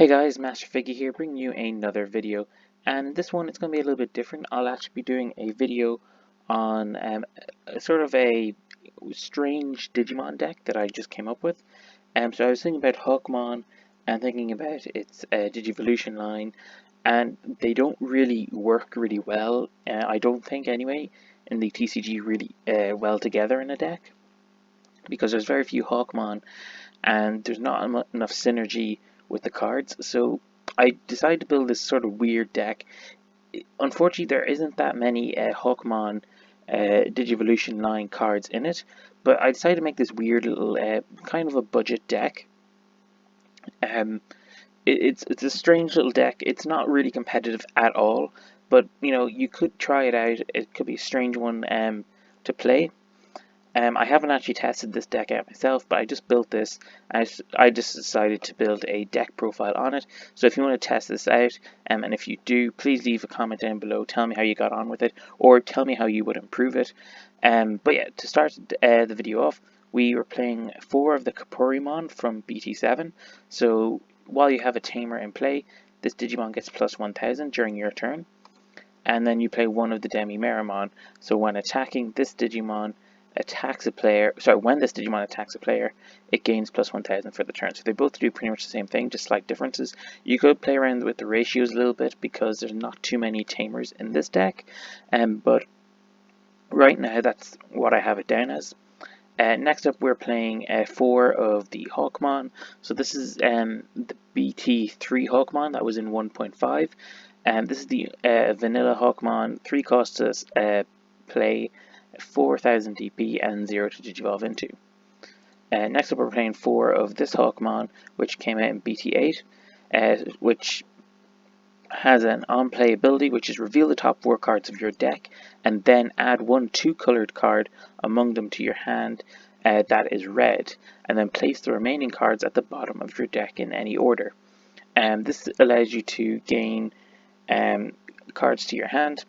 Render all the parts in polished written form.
Hey guys, MasterFiggy here, bringing you another video, and this one it's going to be a little bit different. I'll actually be doing a video on sort of a strange Digimon deck that I just came up with. So I was thinking about Hawkmon and thinking about its Digivolution line, and they don't really work really well, I don't think anyway, in the TCG really well together in a deck, because there's very few Hawkmon and there's not enough synergy with the cards. So I decided to build this sort of weird deck. Unfortunately, there isn't that many Hawkmon Digivolution line cards in it, but I decided to make this weird little kind of a budget deck. It's a strange little deck. It's not really competitive at all, but you know, you could try it out. It could be a strange one to play. I haven't actually tested this deck out myself, but I just built this. I just decided to build a deck profile on it. So if you want to test this out, and if you do, please leave a comment down below. Tell me how you got on with it, or tell me how you would improve it. But yeah, to start the video off, we were playing 4 of the Kaporimon from BT7. So while you have a tamer in play, this Digimon gets plus 1000 during your turn. And then you play 1 of the Demi-Meramon. So when attacking, this Digimon attacks a player, when this Digimon attacks a player, it gains plus 1000 for the turn. So they both do pretty much the same thing, just slight differences. You could play around with the ratios a little bit because there's not too many tamers in this deck, but right now that's what I have it down as. Next up, we're playing 4 of the Hawkmon. So this is the BT3 Hawkmon that was in 1.5. This is the vanilla Hawkmon, 3 cost to play, 4000 DP and 0 to digivolve into. Next up, we're playing 4 of this Hawkmon, which came out in BT8, which has an on-play ability, which is reveal the top 4 cards of your deck, and then add 1 2-colored card among them to your hand that is red, and then place the remaining cards at the bottom of your deck in any order. This allows you to gain cards to your hand.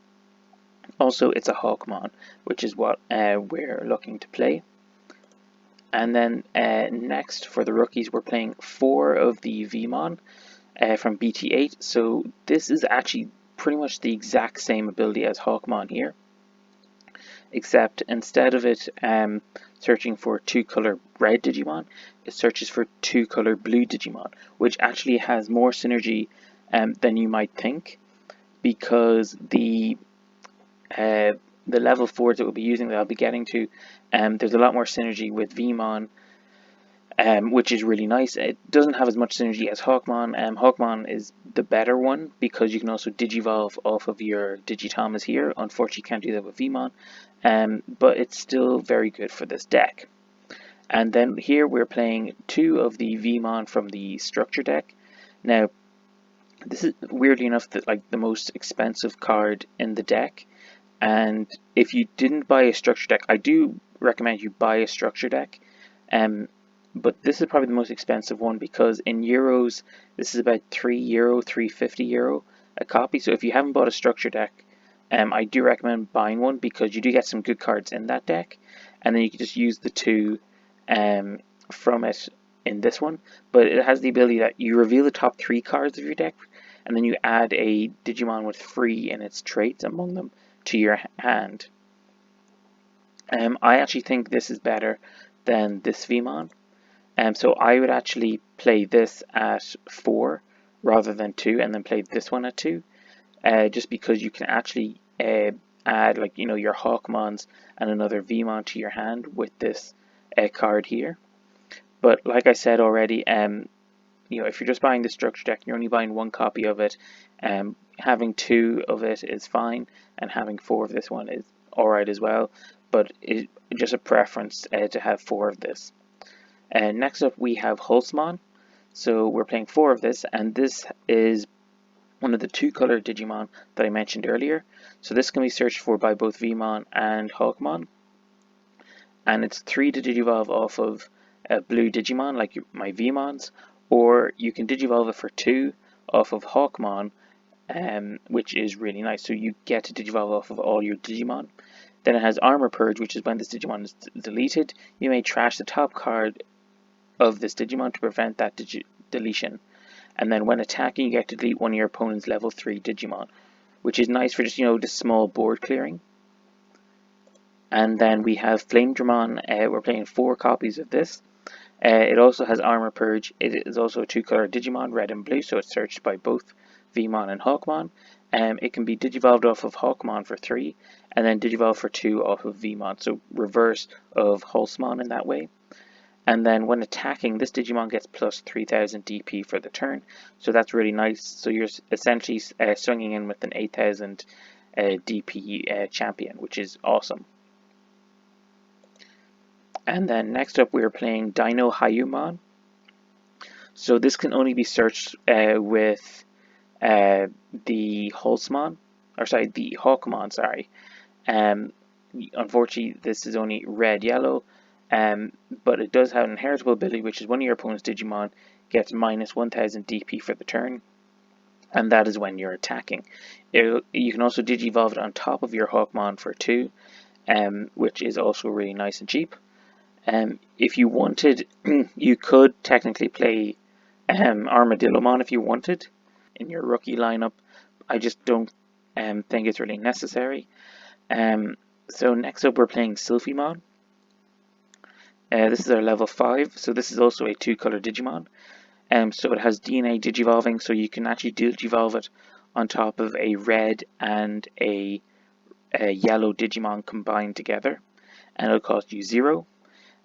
Also, it's a Hawkmon, which is what we're looking to play. And then next, for the rookies, we're playing 4 of the Vmon from BT8. So this is actually pretty much the exact same ability as Hawkmon here, except instead of it searching for 2-color red Digimon, it searches for 2-color blue Digimon, which actually has more synergy than you might think, because the level 4s that we'll be using, that I'll be getting to, there's a lot more synergy with Vmon, which is really nice. It doesn't have as much synergy as Hawkmon. Hawkmon is the better one because you can also digivolve off of your Digitamas here. Unfortunately, you can't do that with Vmon, but it's still very good for this deck. And then here we're playing 2 of the Vmon from the structure deck. Now, this is weirdly enough the most expensive card in the deck. And if you didn't buy a structure deck, I do recommend you buy a structure deck. But this is probably the most expensive one because in euros, this is about €3, €3.50 a copy. So if you haven't bought a structure deck, I do recommend buying one because you do get some good cards in that deck. And then you can just use the 2 from it in this one. But it has the ability that you reveal the top 3 cards of your deck, and then you add a Digimon with free in its traits among them to your hand. I actually think this is better than this Vmon. So I would actually play this at 4 rather than 2, and then play this one at 2, just because you can actually add your Hawkmons and another Vmon to your hand with this card here. But like I said already, if you're just buying the structure deck, you're only buying 1 copy of it. Having 2 of it is fine, and having 4 of this one is alright as well, but it's just a preference to have 4 of this. Next up, we have Hulsmann. So we're playing 4 of this, and this is one of the 2-color Digimon that I mentioned earlier. So this can be searched for by both Vmon and Hawkmon, and it's 3 to digivolve off of a blue Digimon like my Vmons, or you can digivolve it for 2 off of Hawkmon, which is really nice. So you get to digivolve off of all your Digimon. Then it has Armor Purge, which is when this Digimon is deleted, you may trash the top card of this Digimon to prevent that deletion. And then when attacking, you get to delete one of your opponent's level 3 Digimon, which is nice for just, just small board clearing. And then we have Flame Dramon. We're playing 4 copies of this. It also has Armor Purge. It is also a 2-color Digimon, red and blue, so it's searched by both Vmon and Hawkmon. It can be Digivolved off of Hawkmon for 3, and then Digivolved for 2 off of Vmon, so reverse of Hulsmann in that way. And then when attacking, this Digimon gets plus 3000 DP for the turn, so that's really nice. So you're essentially swinging in with an 8000 DP champion, which is awesome. And then next up we're playing Dino Hyumon. So this can only be searched with the Hulsmann, or sorry, the Hawkmon, sorry. Unfortunately, this is only red-yellow, but it does have an inheritable ability, which is one of your opponent's Digimon gets minus 1000 DP for the turn, and that is when you're attacking. You can also Digivolve it on top of your Hawkmon for 2, which is also really nice and cheap. If you wanted, you could technically play Armadillomon if you wanted in your rookie lineup. I just don't think it's really necessary. So next up we're playing Sylphimon. This is our level 5, so this is also a 2-color Digimon. So it has DNA Digivolving, so you can actually Digivolve it on top of a red and a yellow Digimon combined together, and it'll cost you 0.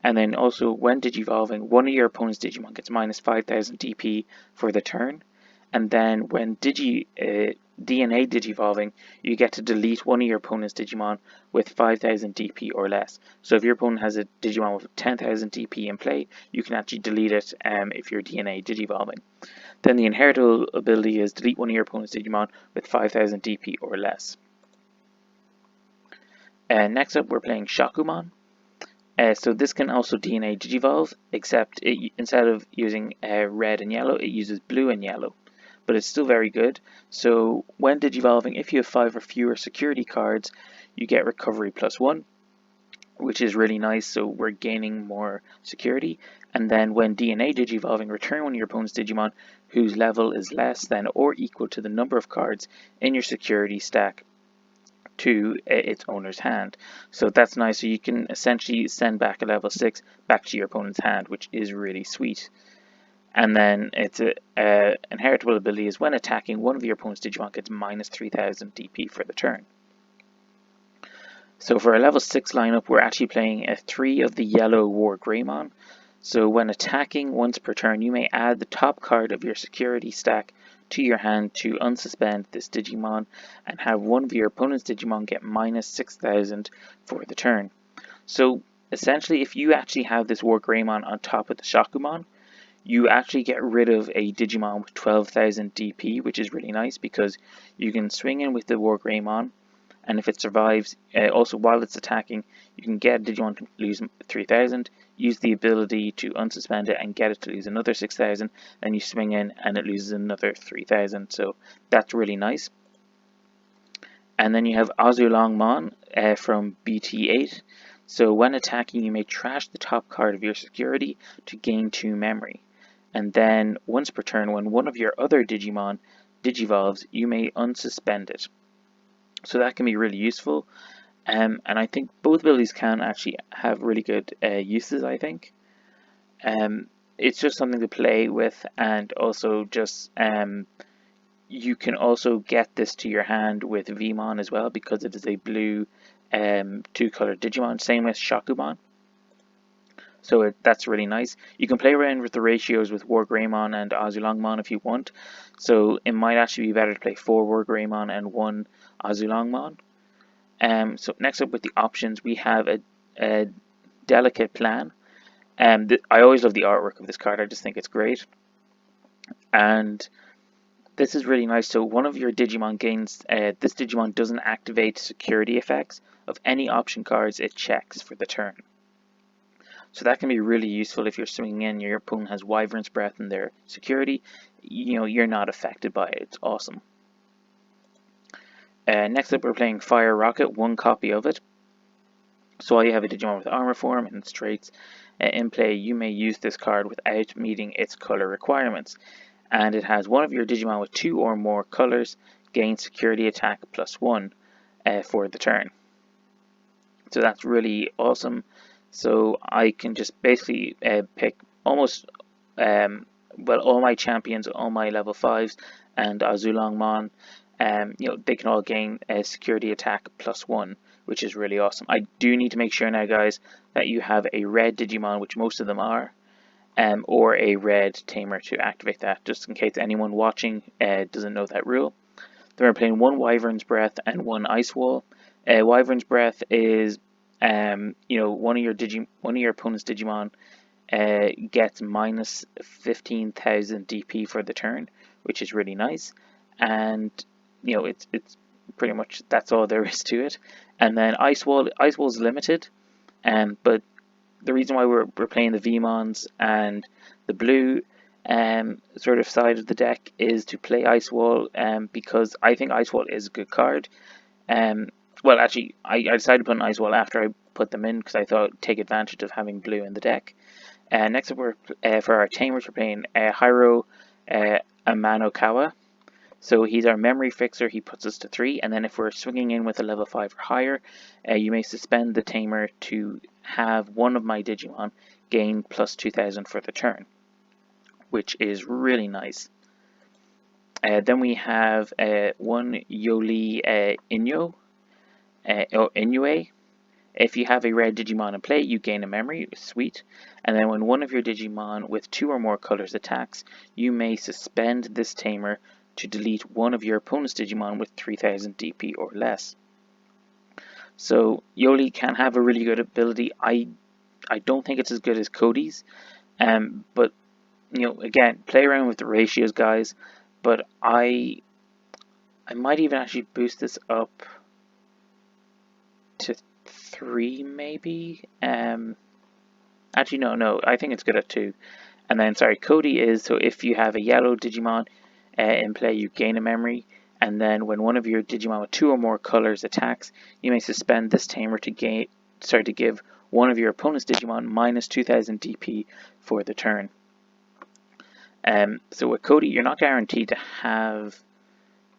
And then also, when Digivolving, one of your opponent's Digimon gets minus 5000 DP for the turn. And then when DNA Digivolving, you get to delete one of your opponent's Digimon with 5000 DP or less. So if your opponent has a Digimon with 10,000 DP in play, you can actually delete it if you're DNA Digivolving. Then the inheritable ability is delete one of your opponent's Digimon with 5000 DP or less. Next up, we're playing Shakumon. So this can also DNA Digivolve, except instead of using red and yellow, it uses blue and yellow. But it's still very good. So when Digivolving, if you have 5 or fewer security cards, you get recovery +1, which is really nice, so we're gaining more security. And then when DNA Digivolving, return one of your opponent's Digimon whose level is less than or equal to the number of cards in your security stack to its owner's hand. So that's nice. So you can essentially send back a level 6 back to your opponent's hand, which is really sweet. And then its inheritable ability is when attacking, one of your opponent's Digimon gets minus 3000 DP for the turn. So for a level 6 lineup, we're actually playing 3 of the yellow War Greymon. So when attacking once per turn, you may add the top card of your security stack to your hand to unsuspend this Digimon and have one of your opponent's Digimon get minus 6000 for the turn. So essentially, if you actually have this War Greymon on top of the Shakumon, you actually get rid of a Digimon with 12,000 DP, which is really nice because you can swing in with the War Greymon, and if it survives, also while it's attacking, you can get Digimon to lose 3000, use the ability to unsuspend it and get it to lose another 6000, then you swing in and it loses another 3000, so that's really nice. And then you have Hulsmann from BT08. So when attacking, you may trash the top card of your security to gain 2 memory. And then once per turn, when one of your other Digimon Digivolves, you may unsuspend it. So that can be really useful. And I think both abilities can actually have really good uses, I think. It's just something to play with, and also just you can also get this to your hand with Vmon as well, because it is a blue 2-color Digimon, same with Shakumon. So that's really nice. You can play around with the ratios with War Greymon and Hulsmann if you want. So it might actually be better to play 4 War Greymon and 1 Hulsmann. So next up with the options, we have a delicate plan. I always love the artwork of this card. I just think it's great. And this is really nice. So one of your Digimon gains, this Digimon doesn't activate security effects of any option cards it checks for the turn. So that can be really useful if you're swinging in, your opponent has Wyvern's Breath in their security, you're not affected by it. It's awesome. Next up, we're playing Fire Rocket, 1 copy of it. So while you have a Digimon with armor form and its traits in play, you may use this card without meeting its color requirements. and it has one of your Digimon with 2 or more colors gain security attack +1 for the turn. So that's really awesome. So I can just basically pick almost well, all my champions, all my level 5s, and Hulsmann, they can all gain a security attack +1, which is really awesome. I do need to make sure now, guys, that you have a red Digimon, which most of them are, or a red tamer to activate that, just in case anyone watching doesn't know that rule. Then we're playing one Wyvern's Breath and one Ice Wall. Wyvern's Breath is, one of your opponent's Digimon gets minus 15,000 DP for the turn, which is really nice. And it's pretty much that's all there is to it. And then Ice Wall's limited, but the reason why we're playing the Vmons and the blue sort of side of the deck is to play Ice Wall, because I think Ice Wall is a good card. Well, actually, I decided to put an Ice Wall after I put them in because I thought I'd take advantage of having blue in the deck. Next up, for our tamers, we're playing Hiro Amanokawa. So he's our memory fixer. He puts us to 3, and then if we're swinging in with a level 5 or higher, you may suspend the tamer to have one of my Digimon gain plus 2,000 for the turn, which is really nice. Then we have one Yoli Inoue. If you have a red Digimon in play, you gain a memory, sweet. And then when one of your Digimon with 2 or more colors attacks, you may suspend this tamer to delete one of your opponent's Digimon with 3,000 DP or less. So Yoli can have a really good ability. I don't think it's as good as Cody's, but again, play around with the ratios, guys. But I might even actually boost this up to 3, maybe. Actually, no, I think it's good at 2. And then, sorry, Cody is, so if you have a yellow Digimon in play, you gain a memory. And then when one of your Digimon with 2 or more colors attacks, you may suspend this tamer to give one of your opponent's Digimon minus 2,000 DP for the turn. So with Cody, you're not guaranteed to have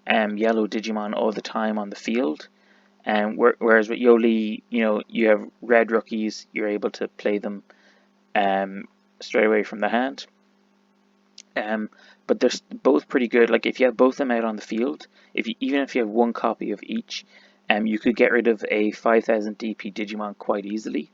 yellow Digimon all the time on the field. Whereas with Yoli, you have red rookies, you're able to play them straight away from the hand. But they're both pretty good. Like if you have both of them out on the field, even if you have one copy of each, you could get rid of a 5,000 DP Digimon quite easily.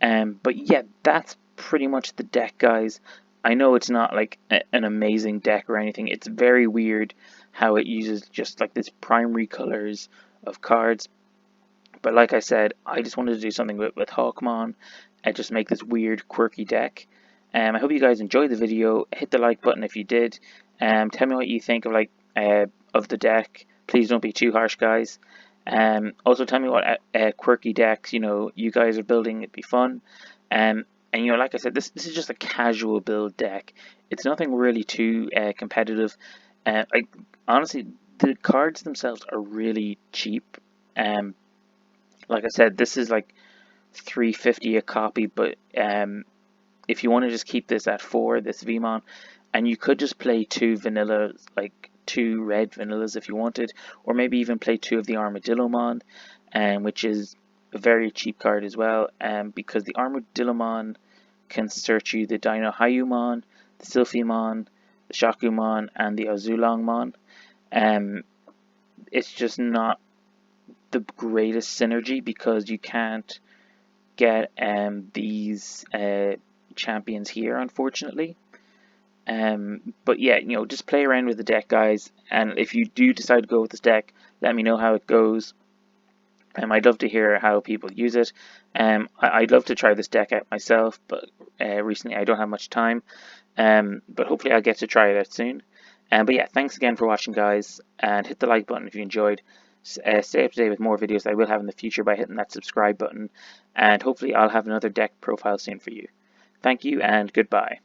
But yeah, that's pretty much the deck, guys. I know it's not like an amazing deck or anything. It's very weird how it uses just like this primary colors of cards. But like I said, I just wanted to do something with Hawkmon and just make this weird, quirky deck. I hope you guys enjoyed the video. Hit the like button if you did. Tell me what you think of the deck. Please don't be too harsh, guys. Also tell me what quirky decks you guys are building. It'd be fun. And like I said, this is just a casual build deck. It's nothing really too competitive. Honestly, the cards themselves are really cheap. Like I said, this is like $3.50 a copy, but if you want to just keep this at 4, this Vmon, and you could just play 2 vanillas, like 2 red vanillas if you wanted, or maybe even play 2 of the Armadillomon, which is a very cheap card as well, because the Armadillomon can search you the Dino Hyumon, the Sylphimon, the Shakumon, and the Hulsmann. It's just not the greatest synergy because you can't get these champions here, unfortunately. But yeah, just play around with the deck, guys, and if you do decide to go with this deck, let me know how it goes. I'd love to hear how people use it. I'd love to try this deck out myself, but recently I don't have much time. But hopefully I'll get to try it out soon. But yeah, thanks again for watching, guys, and hit the like button if you enjoyed. Stay up to date with more videos I will have in the future by hitting that subscribe button, and hopefully I'll have another deck profile soon for you. Thank you and goodbye.